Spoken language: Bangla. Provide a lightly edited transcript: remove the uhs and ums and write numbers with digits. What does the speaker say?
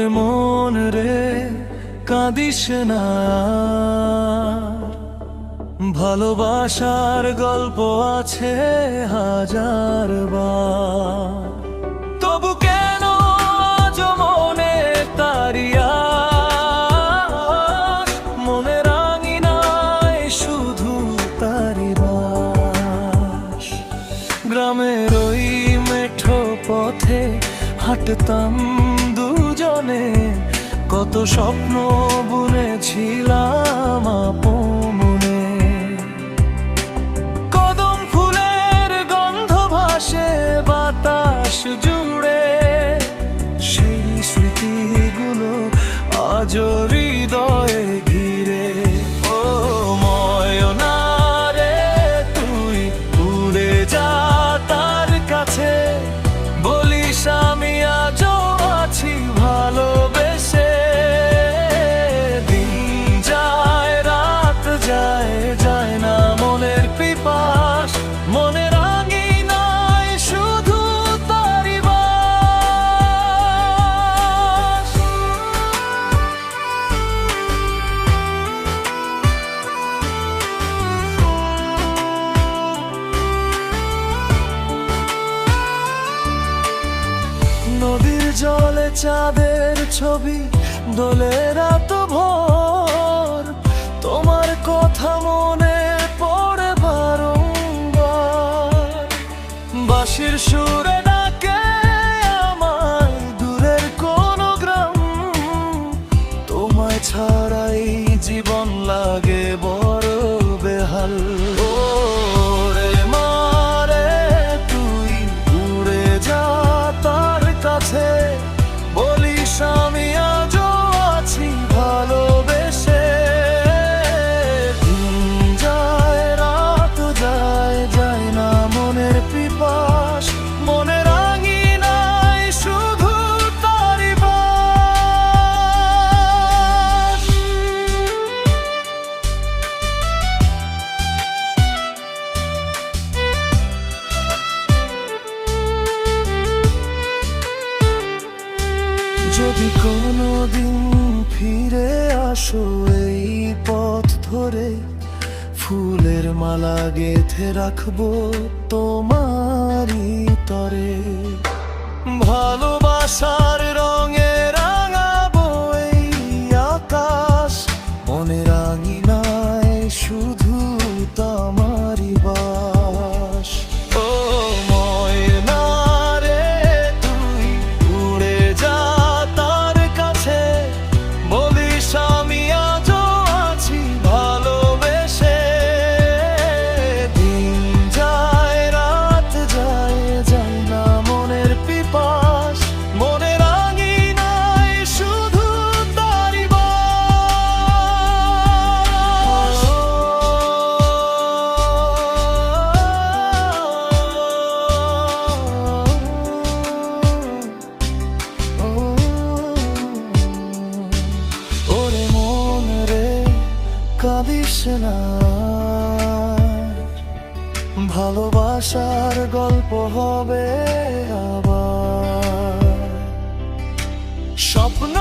ওরে মন রে কাঁদিস না, ভালোবাসার গল্প আছে হাজার বার। তবু কেন আজ মনে তারিয়া, মনে রাঙিনায় শুধু তারি বাস। গ্রামের ওই মেঠো পথে হাঁটতাম দুজনে, কত স্বপ্ন বুনেছিলাম আপনে। কদম ফুলের গন্ধ ভাসে বাতাস জুড়ে, সেই স্মৃতিগুলো আজ হৃদয়ে ঘিরে। ও ময়না রে তুই উড়ে যা তার কাছে, বলিস আমি আজও আছি ভালোবেসে। দিন যায় রাত যায়, যায় না মনের পিপাস, মনে রাঙিনায় শুধু তারি বাস। নদীর জলে চাঁদের ছবি দোলে রাত ভোর, তোমার কথা মনে পড়ে বারংবার। বাঁশির সুরে ডাকে আমার দূরের কোন গ্রাম, তোমায় ছাড়াই জীবন লাগে বড় বেহাল। ও রে মারে তুই উড়ে যা তার কাছে, বলিস আমি আজও আছি ভালোবেসে। দিন যায় রাত যায়, যায় না মনের পিপাস, মনে রাঙিনায় শুধু তারি বাস। যদি কোনোদিন ফিরে আসো এই পথ ধরে, ফুলের মালা গেঁথে রাখবো তোমারই তরে। ভালোবাসার রঙে রাঙাবো এই আকাশ, মনে রাঙিনায় শুধু তোমারই বাস। ও ময়না রে তুই উড়ে যা তার কাছে, বলিস আমি আজও আছি ভালোবেসে। দিন যায় রাত যায়, যায় না মনের পিপাস, মনে রাঙিনায় শুধু তারি বাস। ওরে মন রে কাঁদিস না, ভালোবাসার গল্প হবে আবার। স্বপ্ন